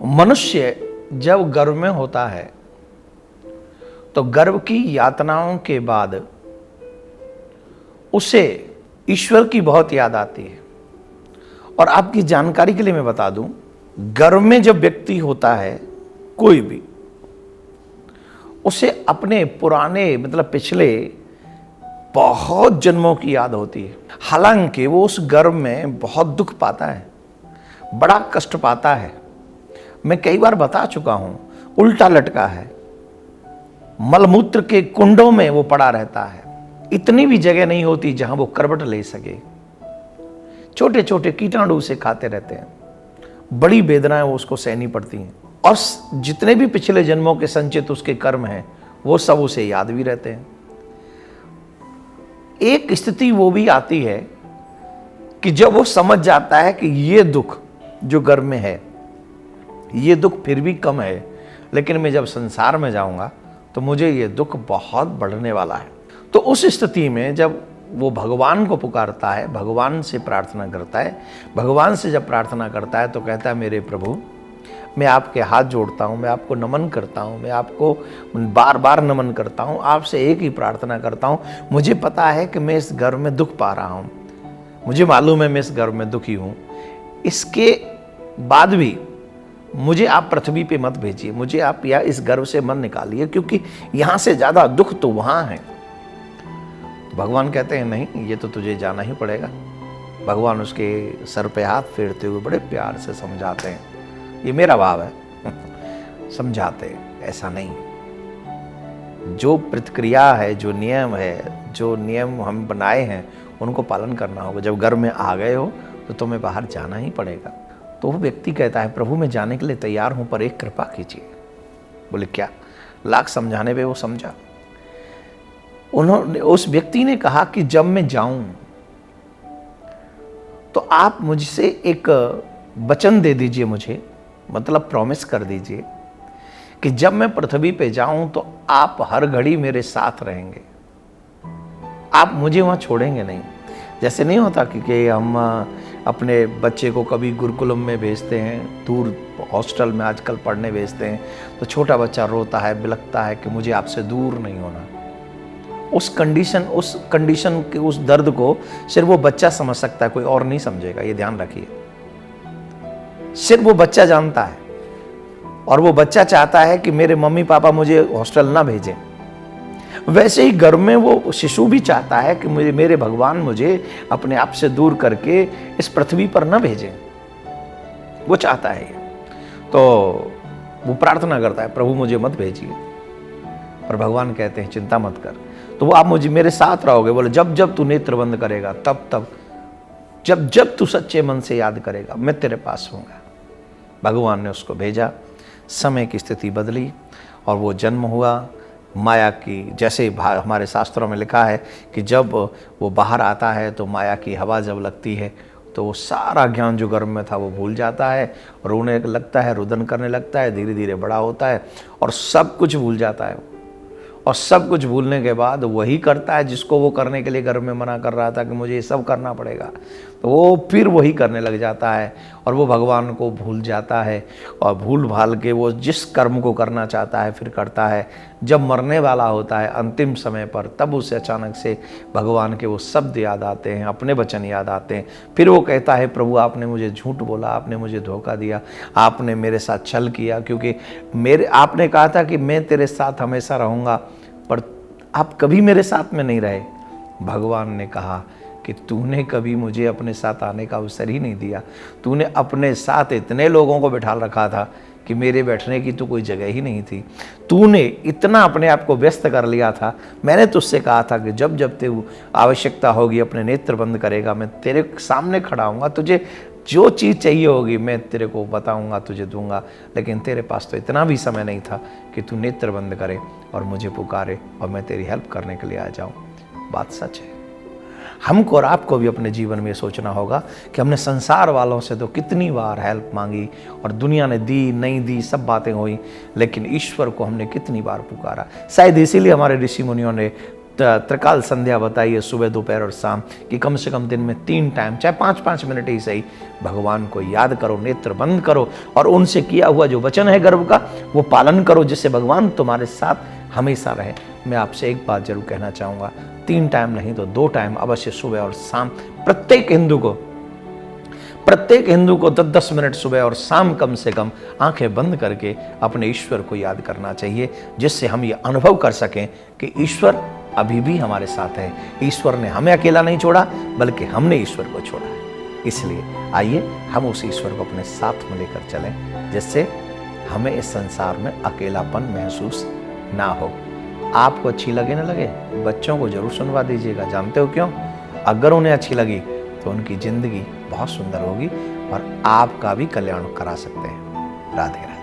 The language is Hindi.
मनुष्य जब गर्भ में होता है तो गर्भ की यातनाओं के बाद उसे ईश्वर की बहुत याद आती है। और आपकी जानकारी के लिए मैं बता दूं, गर्भ में जब व्यक्ति होता है कोई भी, उसे अपने पुराने मतलब पिछले बहुत जन्मों की याद होती है। हालांकि वो उस गर्भ में बहुत दुख पाता है, बड़ा कष्ट पाता है। मैं कई बार बता चुका हूं, उल्टा लटका है, मलमूत्र के कुंडों में वो पड़ा रहता है। इतनी भी जगह नहीं होती जहां वो करवट ले सके। छोटे छोटे कीटाणु उसे खाते रहते हैं, बड़ी वेदनाएं वो उसको सहनी पड़ती हैं। और जितने भी पिछले जन्मों के संचित उसके कर्म हैं वो सब उसे याद भी रहते हैं। एक स्थिति वो भी आती है कि जब वो समझ जाता है कि ये दुख जो गर्भ में है, ये दुख फिर भी कम है, लेकिन मैं जब संसार में जाऊंगा तो मुझे ये दुख बहुत बढ़ने वाला है। तो उस स्थिति में जब वो भगवान को पुकारता है, भगवान से प्रार्थना करता है, भगवान से जब प्रार्थना करता है तो कहता है, मेरे प्रभु, मैं आपके हाथ जोड़ता हूँ, मैं आपको नमन करता हूँ, मैं आपको बार बार नमन करता हूँ, आपसे एक ही प्रार्थना करता हूँ। मुझे पता है कि मैं इस गर्भ में दुख पा रहा हूँ, मुझे मालूम है मैं इस गर्भ में दुखी हूँ। इसके बाद भी मुझे आप पृथ्वी पे मत भेजिए, मुझे आप या इस गर्भ से मत निकालिए, क्योंकि यहाँ से ज़्यादा दुख तो वहाँ है। तो भगवान कहते हैं, नहीं, ये तो तुझे जाना ही पड़ेगा। भगवान उसके सर पे हाथ फेरते हुए बड़े प्यार से समझाते हैं, ये मेरा भाव है, समझाते हैं, ऐसा नहीं। जो प्रतिक्रिया है, जो नियम है, जो नियम हम बनाए हैं, उनको पालन करना होगा। जब घर में आ गए हो तो तुम्हें बाहर जाना ही पड़ेगा। तो वो व्यक्ति कहता है, प्रभु मैं जाने के लिए तैयार हूं, पर एक कृपा कीजिए। बोले क्या? लाख समझाने पे वो समझा। उस व्यक्ति ने कहा कि जब मैं जाऊं तो आप मुझसे एक वचन दे दीजिए, मुझे मतलब प्रॉमिस कर दीजिए कि जब मैं पृथ्वी पे जाऊं तो आप हर घड़ी मेरे साथ रहेंगे, आप मुझे वहां छोड़ेंगे नहीं। जैसे नहीं होता कि हम अपने बच्चे को कभी गुरुकुलम में भेजते हैं, दूर हॉस्टल में आजकल पढ़ने भेजते हैं, तो छोटा बच्चा रोता है, बिलखता है कि मुझे आपसे दूर नहीं होना। उस कंडीशन के उस दर्द को सिर्फ वो बच्चा समझ सकता है, कोई और नहीं समझेगा, ये ध्यान रखिए। सिर्फ वो बच्चा जानता है, और वो बच्चा चाहता है कि मेरे मम्मी पापा मुझे हॉस्टल ना भेजें। वैसे ही घर में वो शिशु भी चाहता है कि मेरे भगवान मुझे अपने आप से दूर करके इस पृथ्वी पर न भेजें, वो चाहता है ये। तो वो प्रार्थना करता है, प्रभु मुझे मत भेजिए। पर भगवान कहते हैं, चिंता मत कर, तो वो आप मुझे मेरे साथ रहोगे। बोले जब जब तू नेत्र बंद करेगा, तब तब जब जब तू सच्चे मन से याद करेगा, मैं तेरे पास हूँगा। भगवान ने उसको भेजा, समय की स्थिति बदली और वो जन्म हुआ। माया की, जैसे हमारे शास्त्रों में लिखा है कि जब वो बाहर आता है तो माया की हवा जब लगती है तो वो सारा ज्ञान जो गर्भ में था वो भूल जाता है, रोने लगता है, रुदन करने लगता है, धीरे धीरे बड़ा होता है और सब कुछ भूल जाता है। और सब कुछ भूलने के बाद वही करता है जिसको वो करने के लिए घर में मना कर रहा था कि मुझे ये सब करना पड़ेगा, तो वो फिर वही करने लग जाता है और वो भगवान को भूल जाता है। और भूल भाल के वो जिस कर्म को करना चाहता है फिर करता है। जब मरने वाला होता है अंतिम समय पर, तब उसे अचानक से भगवान के वो शब्द याद आते हैं, अपने वचन याद आते हैं। फिर वो कहता है, प्रभु आपने मुझे झूठ बोला, आपने मुझे धोखा दिया, आपने मेरे साथ छल किया, क्योंकि आपने कहा था कि मैं तेरे साथ हमेशा रहूँगा, पर आप कभी मेरे साथ में नहीं रहे। भगवान ने कहा कि तूने कभी मुझे अपने साथ आने का अवसर ही नहीं दिया। तूने अपने साथ इतने लोगों को बिठा रखा था कि मेरे बैठने की तो कोई जगह ही नहीं थी। तूने इतना अपने आप को व्यस्त कर लिया था। मैंने तुझसे कहा था कि जब जब तेरी आवश्यकता होगी अपने नेत्र बंद करेगा, मैं तेरे सामने खड़ा हूँगा, तुझे जो चीज़ चाहिए होगी मैं तेरे को बताऊंगा, तुझे दूंगा। लेकिन तेरे पास तो इतना भी समय नहीं था कि तू नेत्र बंद करे और मुझे पुकारे और मैं तेरी हेल्प करने के लिए आ जाऊं। बात सच है। हमको और आपको भी अपने जीवन में सोचना होगा कि हमने संसार वालों से तो कितनी बार हेल्प मांगी और दुनिया ने दी नहीं दी सब बातें हुई, लेकिन ईश्वर को हमने कितनी बार पुकारा। शायद इसीलिए हमारे ऋषि मुनियों ने त्रिकाल संध्या बताइए, सुबह दोपहर और शाम, कि कम से कम दिन में 3 टाइम, चाहे 5-5 मिनट ही सही, भगवान को याद करो, नेत्र बंद करो और उनसे किया हुआ जो वचन है गर्भ का वो पालन करो, जिससे भगवान तुम्हारे साथ हमेशा रहे। मैं आपसे एक बात जरूर कहना चाहूँगा, 3 टाइम नहीं तो 2 टाइम अवश्य सुबह और शाम प्रत्येक हिंदू को 10-10 मिनट सुबह और शाम कम से कम आंखें बंद करके अपने ईश्वर को याद करना चाहिए, जिससे हम ये अनुभव कर सकें कि ईश्वर अभी भी हमारे साथ है। ईश्वर ने हमें अकेला नहीं छोड़ा, बल्कि हमने ईश्वर को छोड़ा है। इसलिए आइए हम उस ईश्वर को अपने साथ में लेकर चलें, जिससे हमें इस संसार में अकेलापन महसूस ना हो। आपको अच्छी लगे ना लगे, बच्चों को जरूर सुनवा दीजिएगा। जानते हो क्यों? अगर उन्हें अच्छी लगी तो उनकी जिंदगी बहुत सुंदर होगी और आपका भी कल्याण करा सकते हैं। राधे राधे।